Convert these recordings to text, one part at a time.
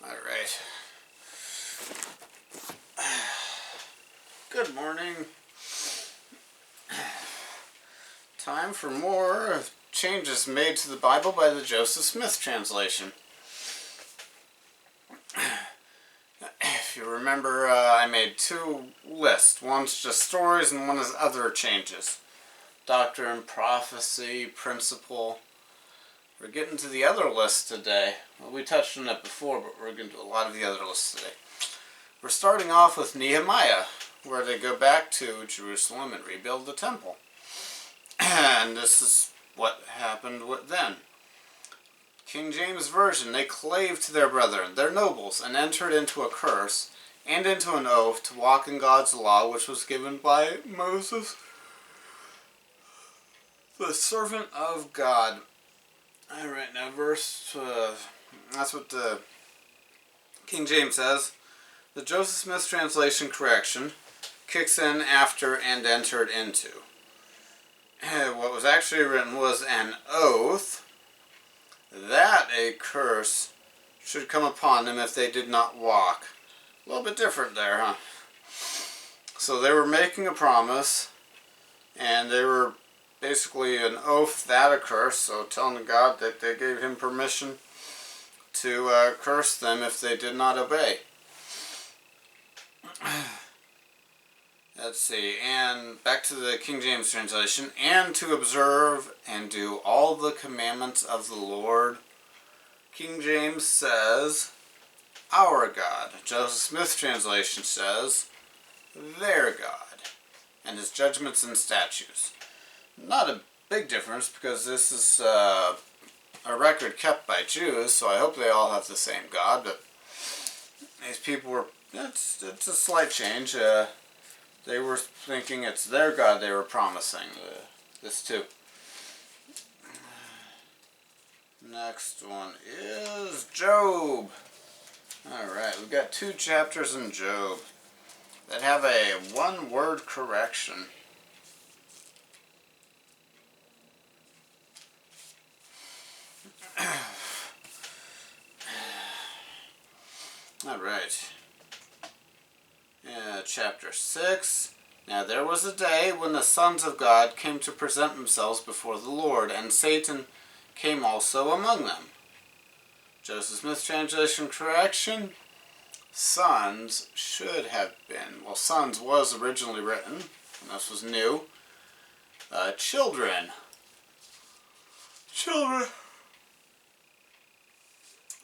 Alright. Good morning. Time for more changes made to the Bible by the Joseph Smith translation. If you remember, I made two lists. One's just stories and one is other changes. Doctrine, prophecy, principle. We're getting to the other list today. Well, we touched on it before, but we're going to do a lot of the other lists today. We're starting off with Nehemiah, where they go back to Jerusalem and rebuild the temple. And this is what happened then. King James Version, they clave to their brethren, their nobles, and entered into a curse and into an oath to walk in God's law, which was given by Moses, the servant of God. Alright, now that's what the King James says. The Joseph Smith translation correction kicks in after and entered into. What was actually written was an oath that a curse should come upon them if they did not walk. A little bit different there, huh? So they were making a promise, and they were basically an oath that a curse, so telling God that they gave him permission to curse them if they did not obey. Let's see, and back to the King James translation, and to observe and do all the commandments of the Lord. King James says, our God. Joseph Smith translation says, their God, and his judgments and statutes. Not a big difference, because this is a record kept by Jews, so I hope they all have the same God, but these people were, it's a slight change. They were thinking it's their God they were promising this to. Next one is Job. Alright, we've got 2 chapters in Job that have a one-word correction. Alright. Chapter 6. Now there was a day when the sons of God came to present themselves before the Lord, and Satan came also among them. Joseph Smith translation correction. Sons should have been. Well, sons was originally written, and this was new. Children.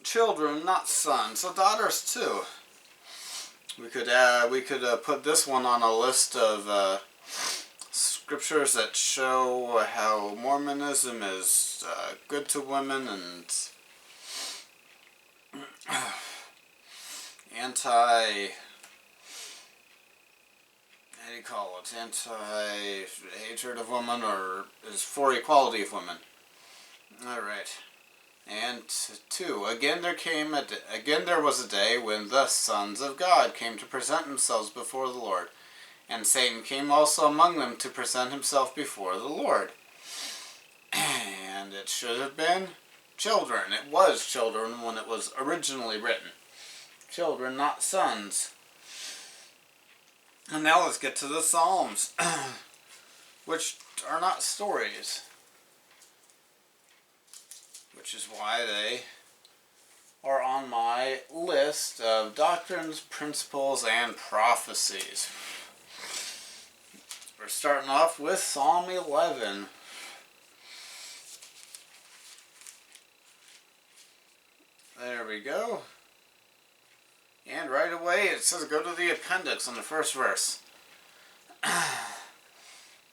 Children, not sons. So daughters too. We could put this one on a list of scriptures that show how Mormonism is good to women and anti-hatred of women, or is for equality of women. Alright. And 2. Again there was a day when the sons of God came to present themselves before the Lord, and Satan came also among them to present himself before the Lord. And it should have been children. It was children when it was originally written. Children, not sons. And now let's get to the Psalms, which are not stories. Which is why they are on my list of doctrines, principles, and prophecies. We're starting off with Psalm 11. There we go. And right away it says go to the appendix on the first verse.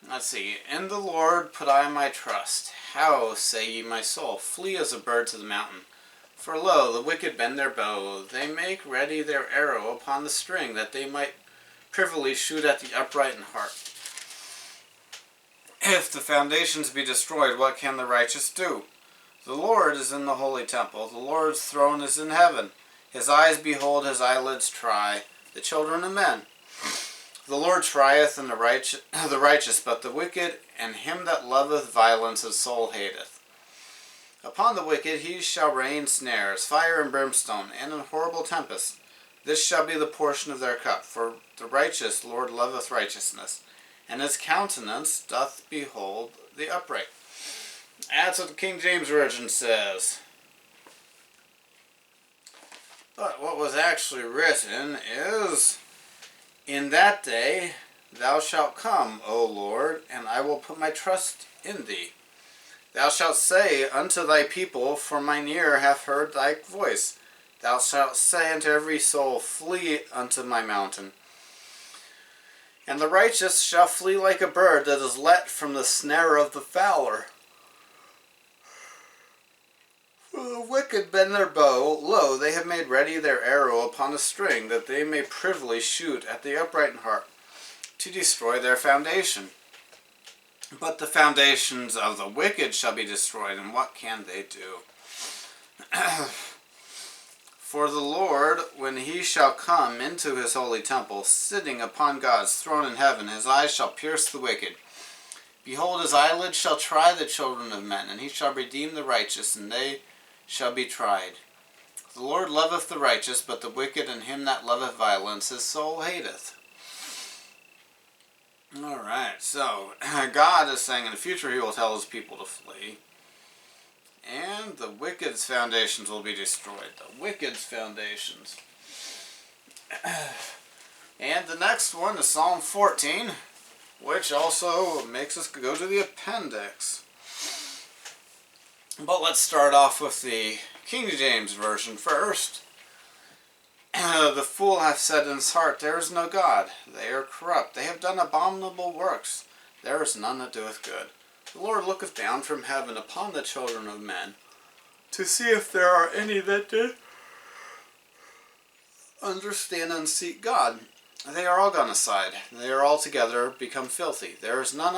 Let's see. In the Lord put I my trust. How, say ye my soul, flee as a bird to the mountain. For lo, the wicked bend their bow. They make ready their arrow upon the string, that they might privily shoot at the upright in heart. If the foundations be destroyed, what can the righteous do? The Lord is in the holy temple. The Lord's throne is in heaven. His eyes behold, his eyelids try the children of men. The Lord trieth in the righteous, but the wicked and him that loveth violence his soul hateth. Upon the wicked he shall rain snares, fire and brimstone, and an horrible tempest. This shall be the portion of their cup. For the righteous Lord loveth righteousness, and his countenance doth behold the upright. That's what the King James Version says. But what was actually written is, In that day thou shalt come, O Lord, and I will put my trust in thee. Thou shalt say unto thy people, For mine ear hath heard thy voice. Thou shalt say unto every soul, Flee unto my mountain. And the righteous shall flee like a bird that is let from the snare of the fowler. For the wicked bend their bow, lo, they have made ready their arrow upon a string, that they may privily shoot at the upright in heart, to destroy their foundation. But the foundations of the wicked shall be destroyed, and what can they do? For the Lord, when he shall come into his holy temple, sitting upon God's throne in heaven, his eyes shall pierce the wicked. Behold, his eyelids shall try the children of men, and he shall redeem the righteous, and they shall be tried. The Lord loveth the righteous, but the wicked and him that loveth violence his soul hateth. Alright, so God is saying in the future he will tell his people to flee. And the wicked's foundations will be destroyed. The wicked's foundations. And the next one is Psalm 14, which also makes us go to the appendix. But let's start off with the King James Version first. The fool hath said in his heart, There is no God. They are corrupt. They have done abominable works. There is none that doeth good. The Lord looketh down from heaven upon the children of men, to see if there are any that do understand and seek God. They are all gone aside. They are altogether become filthy. There is none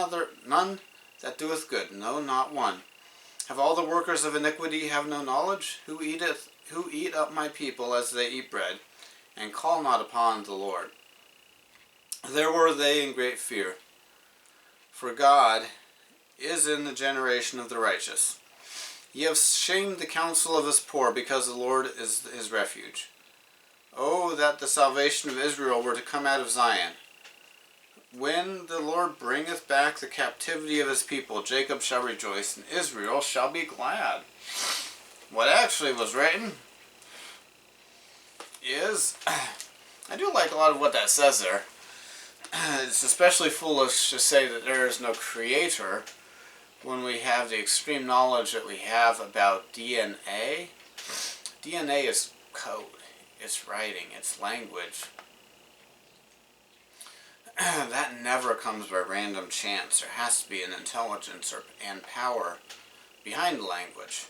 that doeth good, no, not one. Have all the workers of iniquity have no knowledge? Who eat up my people as they eat bread, and call not upon the Lord. There were they in great fear. For God is in the generation of the righteous. Ye have shamed the counsel of his poor, because the Lord is his refuge. Oh, that the salvation of Israel were to come out of Zion. When the Lord bringeth back the captivity of his people, Jacob shall rejoice, and Israel shall be glad. What actually was written is, I do like a lot of what that says there. It's especially foolish to say that there is no creator when we have the extreme knowledge that we have about DNA. DNA is code, it's writing, it's language. That never comes by random chance. There has to be an intelligence and power behind the language.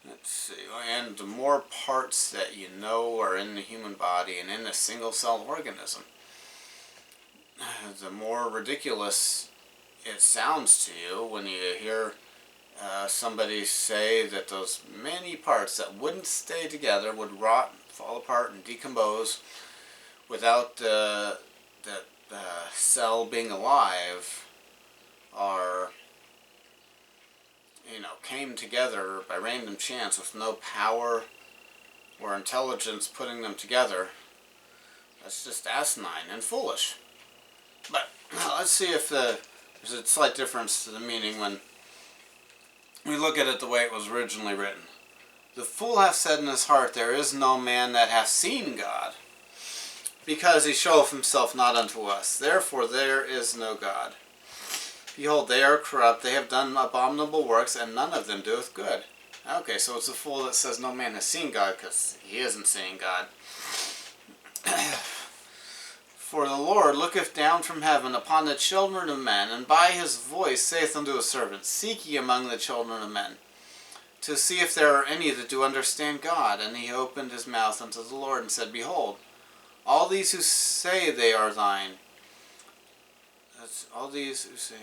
Let's see. And the more parts that you know are in the human body and in a single cell organism, the more ridiculous it sounds to you when you hear somebody say that those many parts that wouldn't stay together would rot, fall apart, and decompose without the cell being alive, are, came together by random chance with no power or intelligence putting them together. That's just asinine and foolish. But let's see if there's a slight difference to the meaning when we look at it the way it was originally written. The fool hath said in his heart, There is no man that hath seen God, because he showeth himself not unto us. Therefore there is no God. Behold, they are corrupt, they have done abominable works, and none of them doeth good. Okay, so it's the fool that says no man has seen God, because he isn't seeing God. For the Lord looketh down from heaven upon the children of men, and by his voice saith unto his servant, Seek ye among the children of men, to see if there are any that do understand God. And he opened his mouth unto the Lord, and said, Behold, all these who say they are thine. That's all these who say.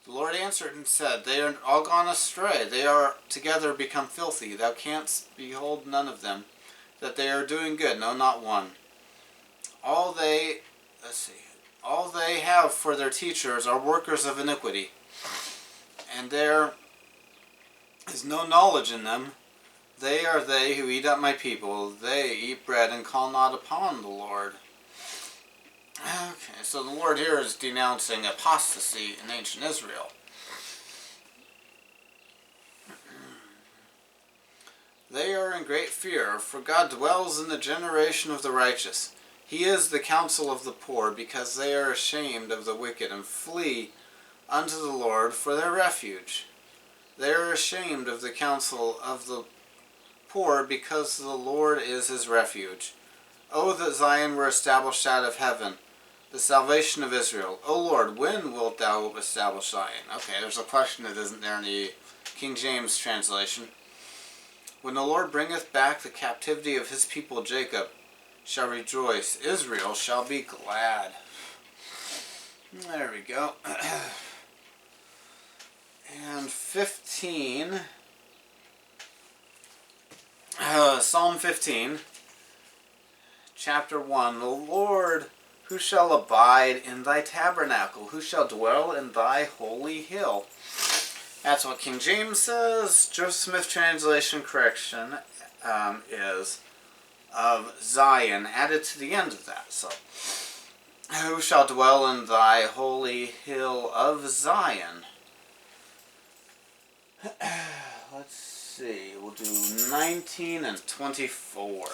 The Lord answered and said, They are all gone astray. They are together become filthy. Thou canst behold none of them, that they are doing good, no, not one. All they, all they have for their teachers are workers of iniquity, and there is no knowledge in them. They are they who eat up my people. They eat bread and call not upon the Lord. Okay, so the Lord here is denouncing apostasy in ancient Israel. They are in great fear, for God dwells in the generation of the righteous. He is the counsel of the poor, because they are ashamed of the wicked, and flee unto the Lord for their refuge. They are ashamed of the counsel of the poor, because the Lord is his refuge. O that Zion were established out of heaven, the salvation of Israel. O Lord, when wilt thou establish Zion? Okay, there's a question that isn't there in the King James translation. When the Lord bringeth back the captivity of his people, Jacob shall rejoice. Israel shall be glad. There we go. And 15. Psalm 15. Chapter 1. The Lord, who shall abide in thy tabernacle? Who shall dwell in thy holy hill? That's what King James says. Joseph Smith translation correction is of Zion added to the end of that. So, who shall dwell in thy holy hill of Zion? Let's see. We'll do 19 and 24.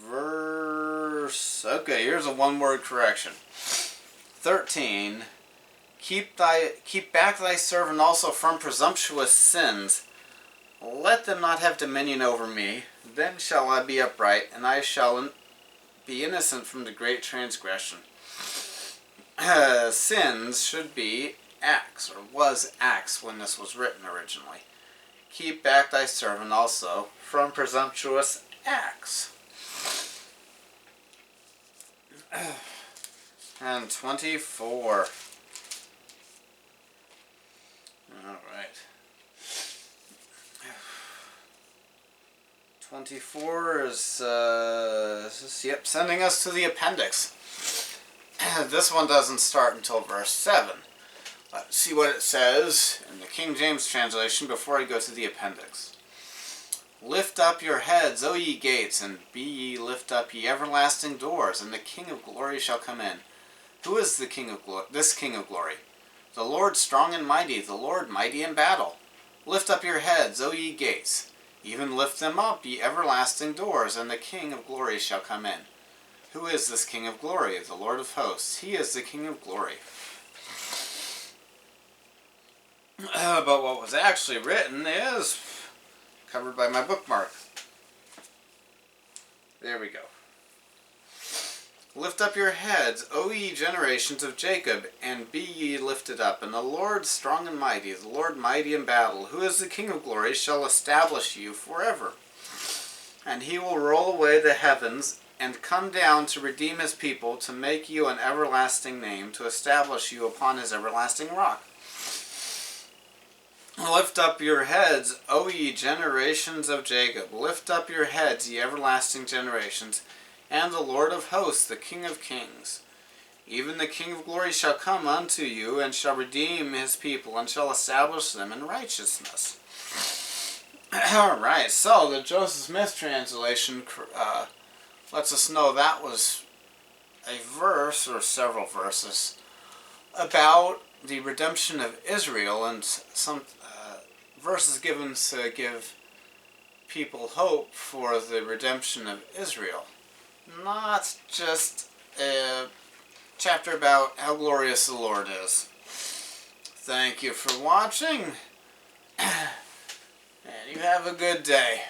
Verse. Okay, here's a one-word correction. 13. Keep back thy servant also from presumptuous sins. Let them not have dominion over me. Then shall I be upright, and I shall be innocent from the great transgression. Sins should be acts, or was acts when this was written originally. Keep back thy servant also from presumptuous acts. And 24. Alright. 24 is, sending us to the appendix. This one doesn't start until verse 7. Let's see what it says in the King James translation before I go to the appendix. Lift up your heads, O ye gates, and be ye lift up ye everlasting doors, and the King of glory shall come in. Who is the King of glory? This King of glory. The Lord strong and mighty, the Lord mighty in battle. Lift up your heads, O ye gates, even lift them up, ye everlasting doors, and the King of glory shall come in. Who is this King of glory? The Lord of hosts. He is the King of glory. But what was actually written is covered by my bookmark. There we go. Lift up your heads, O ye generations of Jacob, and be ye lifted up. And the Lord strong and mighty, the Lord mighty in battle, who is the King of glory, shall establish you forever. And he will roll away the heavens, and come down to redeem his people, to make you an everlasting name, to establish you upon his everlasting rock. Lift up your heads, O ye generations of Jacob. Lift up your heads, ye everlasting generations. And the Lord of hosts, the King of kings. Even the King of glory shall come unto you, and shall redeem his people, and shall establish them in righteousness. Alright, so the Joseph Smith translation lets us know that was a verse, or several verses, about the redemption of Israel, and some verses given to give people hope for the redemption of Israel. Not just a chapter about how glorious the Lord is. Thank you for watching, and you have a good day.